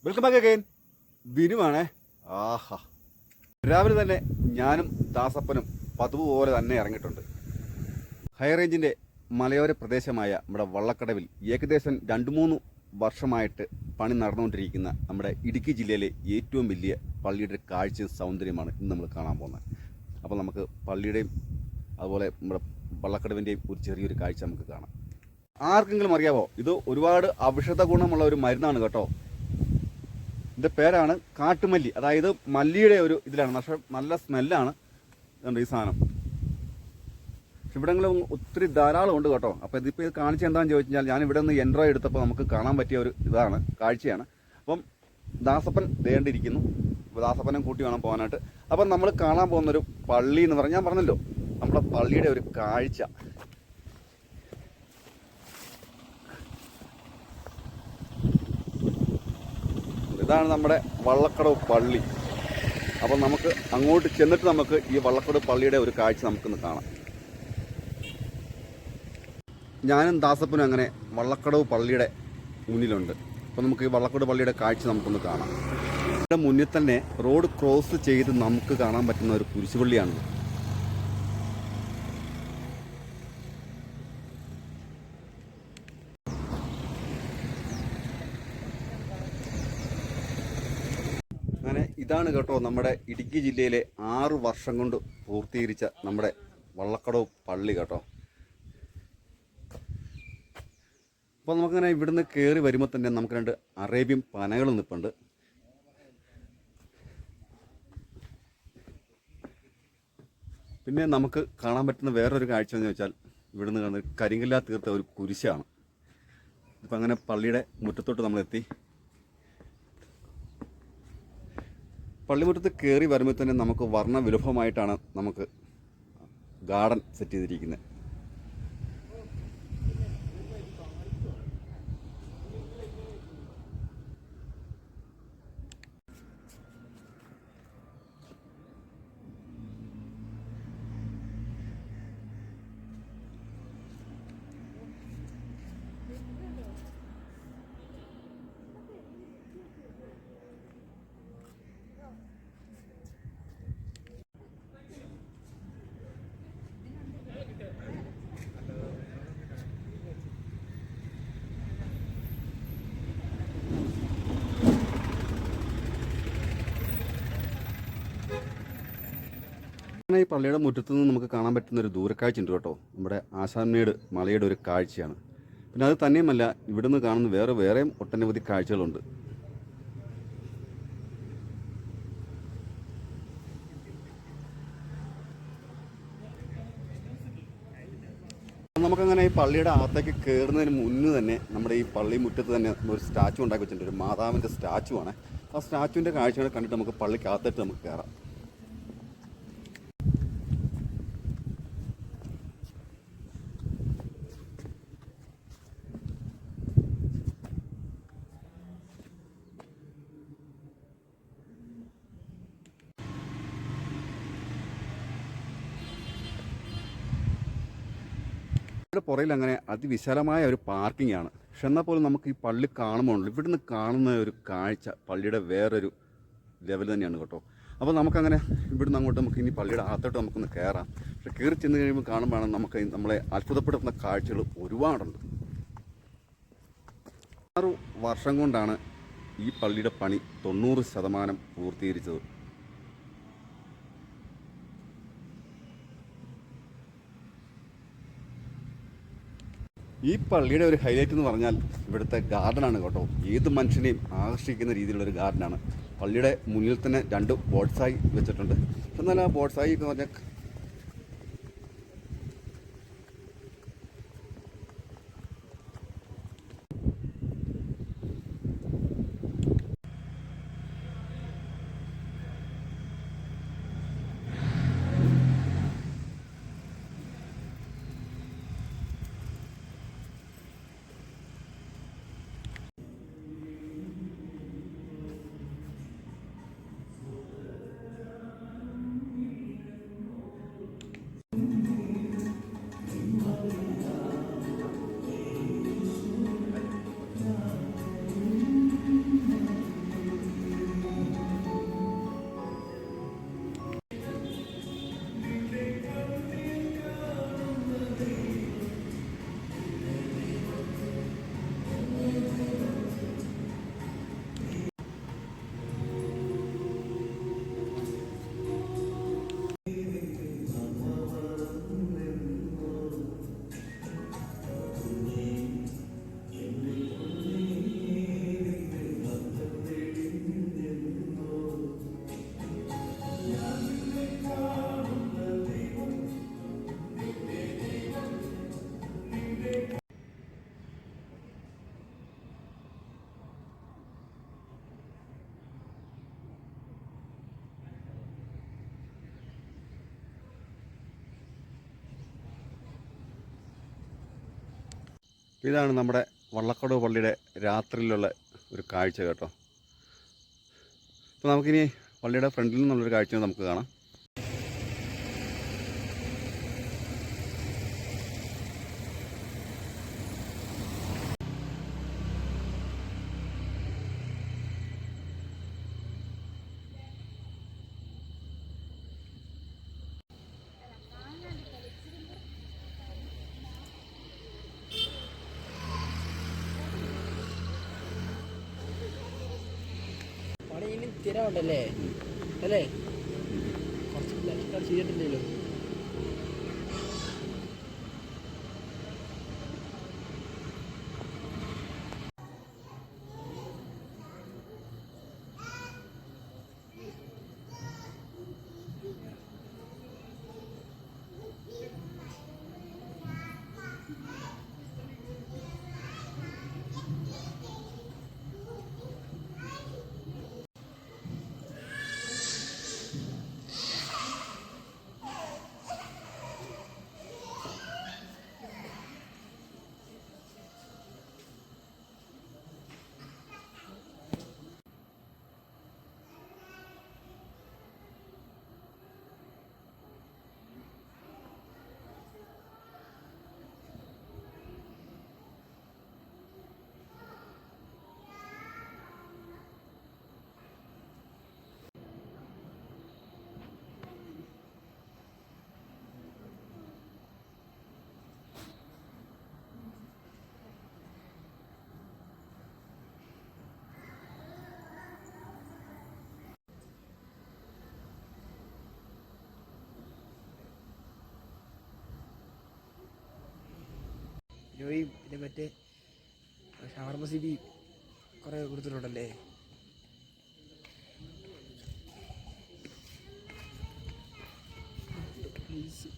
Welcome back again. ബിനുവാണേ. ആഹാ, രാവിലെ തന്നെ ഞാനും ദാസപ്പനും പതിവ് പോലെ തന്നെ ഇറങ്ങിയിട്ടുണ്ട്. ഹൈ റേഞ്ചിൻ്റെ മലയോര പ്രദേശമായ നമ്മുടെ വള്ളക്കടവിൽ ഏകദേശം 2-3 വർഷമായിട്ട് പണി നടന്നുകൊണ്ടിരിക്കുന്ന നമ്മുടെ ഇടുക്കി ജില്ലയിലെ ഏറ്റവും വലിയ പള്ളിയുടെ കാഴ്ച സൗന്ദര്യമാണ് ഇന്ന് നമ്മൾ കാണാൻ പോകുന്നത്. അപ്പോൾ നമുക്ക് പള്ളിയുടെയും അതുപോലെ നമ്മുടെ വള്ളക്കടവിൻ്റെയും ഒരു ചെറിയൊരു കാഴ്ച നമുക്ക് കാണാം. ആർക്കെങ്കിലും അറിയാവോ, ഇത് ഒരുപാട് ഔഷധ ഗുണമുള്ള ഒരു മരുന്നാണ് കേട്ടോ. ഇതിൻ്റെ പേരാണ് കാട്ടുമല്ലി. അതായത് മല്ലിയുടെ ഒരു ഇതിലാണ്, പക്ഷേ നല്ല സ്മെല്ലാണ് ഈ സാധനം. ഇവിടങ്ങളും ഒത്തിരി ധാരാളം ഉണ്ട് കേട്ടോ. അപ്പോൾ ഇതിപ്പോൾ ഇത് കാണിച്ച് എന്താണെന്ന് ചോദിച്ചു കഴിഞ്ഞാൽ, ഞാൻ ഇവിടെ നിന്ന് എൻട്രോയ് എടുത്തപ്പോൾ നമുക്ക് കാണാൻ പറ്റിയ ഒരു ഇതാണ്, കാഴ്ചയാണ്. അപ്പം ദാസപ്പൻ ദേണ്ടിരിക്കുന്നു. അപ്പോൾ ദാസപ്പനും കൂട്ടി വേണം പോകാനായിട്ട്. അപ്പം നമ്മൾ കാണാൻ പോകുന്നൊരു പള്ളി എന്ന് പറഞ്ഞാൽ, ഞാൻ പറഞ്ഞല്ലോ നമ്മുടെ പള്ളിയുടെ ഒരു കാഴ്ച. ഇതാണ് നമ്മുടെ വള്ളക്കടവ് പള്ളി. അപ്പം നമുക്ക് അങ്ങോട്ട് ചെന്നിട്ട് നമുക്ക് ഈ വള്ളക്കടവ് പള്ളിയുടെ ഒരു കാഴ്ച നമുക്കൊന്ന് കാണാം. ഞാനും ദാസപ്പനും അങ്ങനെ വള്ളക്കടവ് പള്ളിയുടെ മുന്നിലുണ്ട്. അപ്പോൾ നമുക്ക് ഈ വള്ളക്കടവ് പള്ളിയുടെ കാഴ്ച നമുക്കൊന്ന് കാണാം. ഇവിടെ മുന്നിൽ തന്നെ റോഡ് ക്രോസ് ചെയ്ത് നമുക്ക് കാണാൻ പറ്റുന്ന ഒരു കുരിശുപള്ളിയാണിത്. അങ്ങനെ ഇതാണ് കേട്ടോ നമ്മുടെ ഇടുക്കി ജില്ലയിലെ 6 വർഷം കൊണ്ട് പൂർത്തീകരിച്ച നമ്മുടെ വള്ളക്കടവ് പള്ളി കേട്ടോ. അപ്പോൾ നമുക്കങ്ങനെ ഇവിടുന്ന് കയറി വരുമ്പോൾ തന്നെ നമുക്ക് 2 അറേബ്യൻ പനകൾ നിൽപ്പുണ്ട്. പിന്നെ നമുക്ക് കാണാൻ പറ്റുന്ന വേറൊരു കാഴ്ച എന്ന് വെച്ചാൽ, ഇവിടുന്ന് കാണുന്ന കരിങ്കല്ലാ തീർത്ത ഒരു കുരിശാണ്. ഇപ്പം അങ്ങനെ പള്ളിയുടെ മുറ്റത്തോട്ട് നമ്മളെത്തി. പള്ളിമുറ്റത്ത് കയറി വരുമ്പോൾ തന്നെ നമുക്ക് വർണ്ണവിലുഭമായിട്ടാണ് നമുക്ക് ഗാർഡൻ സെറ്റ് ചെയ്തിരിക്കുന്നത്. ഈ പള്ളിയുടെ മുറ്റത്തു നിന്ന് നമുക്ക് കാണാൻ പറ്റുന്ന ഒരു ദൂരക്കാഴ്ച ഉണ്ട് കേട്ടോ. നമ്മുടെ ആശാൻമേട് മലയുടെ ഒരു കാഴ്ചയാണ്. പിന്നെ അത് തന്നെയുമല്ല, ഇവിടുന്ന് കാണുന്ന വേറെയും ഒട്ടനവധി കാഴ്ചകളുണ്ട്. നമുക്കങ്ങനെ ഈ പള്ളിയുടെ അകത്തേക്ക് കയറുന്നതിന് മുന്നേ തന്നെ നമ്മുടെ ഈ പള്ളി മുറ്റത്ത് തന്നെ ഒരു സ്റ്റാച്ചു ഉണ്ടാക്കി വെച്ചിട്ടുണ്ട്. ഒരു മാതാവിൻ്റെ സ്റ്റാച്ചു ആണ്. ആ സ്റ്റാച്ചുവിൻ്റെ കാഴ്ചകൾ കണ്ടിട്ട് നമുക്ക് പള്ളിക്കകത്തേക്ക് നമുക്ക് കയറാം. ഇവിടെ പുറയിൽ അങ്ങനെ അതിവിശാലമായ ഒരു പാർക്കിംഗ് ആണ്. പക്ഷെ എന്നാൽ പോലും നമുക്ക് ഈ പള്ളി കാണുമ്പോൾ ഇവിടുന്ന് കാണുന്ന ഒരു കാഴ്ച പള്ളിയുടെ വേറൊരു ലെവൽ തന്നെയാണ് കേട്ടോ. അപ്പോൾ നമുക്കങ്ങനെ ഇവിടുന്ന് അങ്ങോട്ട് നമുക്ക് ഇനി പള്ളിയുടെ അകത്തോട്ട് നമുക്കൊന്ന് കയറാം. പക്ഷെ കയറി ചെന്ന് കഴിയുമ്പോൾ കാണുമ്പോഴാണ് നമുക്ക് നമ്മളെ അത്ഭുതപ്പെടുത്തുന്ന കാഴ്ചകൾ ഒരുപാടുണ്ട്. 6 വർഷം കൊണ്ടാണ് ഈ പള്ളിയുടെ പണി 90% പൂർത്തീകരിച്ചത്. ഈ പള്ളിയുടെ ഒരു ഹൈലൈറ്റ് എന്ന് പറഞ്ഞാൽ ഇവിടുത്തെ ഗാർഡനാണ് കേട്ടോ. ഏത് മനുഷ്യനെയും ആകർഷിക്കുന്ന രീതിയിലുള്ളൊരു ഗാർഡനാണ്. പള്ളിയുടെ മുന്നിൽ തന്നെ 2 ബോട്ട്സായി വെച്ചിട്ടുണ്ട്. എന്നാൽ ആ ബോട്ട്സായി എന്ന് പറഞ്ഞാൽ ഇതാണ് നമ്മുടെ വള്ളക്കടവ് പള്ളിയുടെ രാത്രിയിലുള്ള ഒരു കാഴ്ച കേട്ടോ. അപ്പോൾ നമുക്കിനി പള്ളിയുടെ ഫ്രണ്ടിൽ നിന്നുള്ളൊരു കാഴ്ച നമുക്ക് കാണാം. പണി സ്ഥിരമുണ്ടല്ലേ അല്ലേ? കുറച്ച് ചെയ്തിട്ടില്ലല്ലോ. പിന്നെ മറ്റേ ഷവർമ സിബി കുറേ കൊടുത്തിട്ടുണ്ടല്ലേ. പ്ലീസ്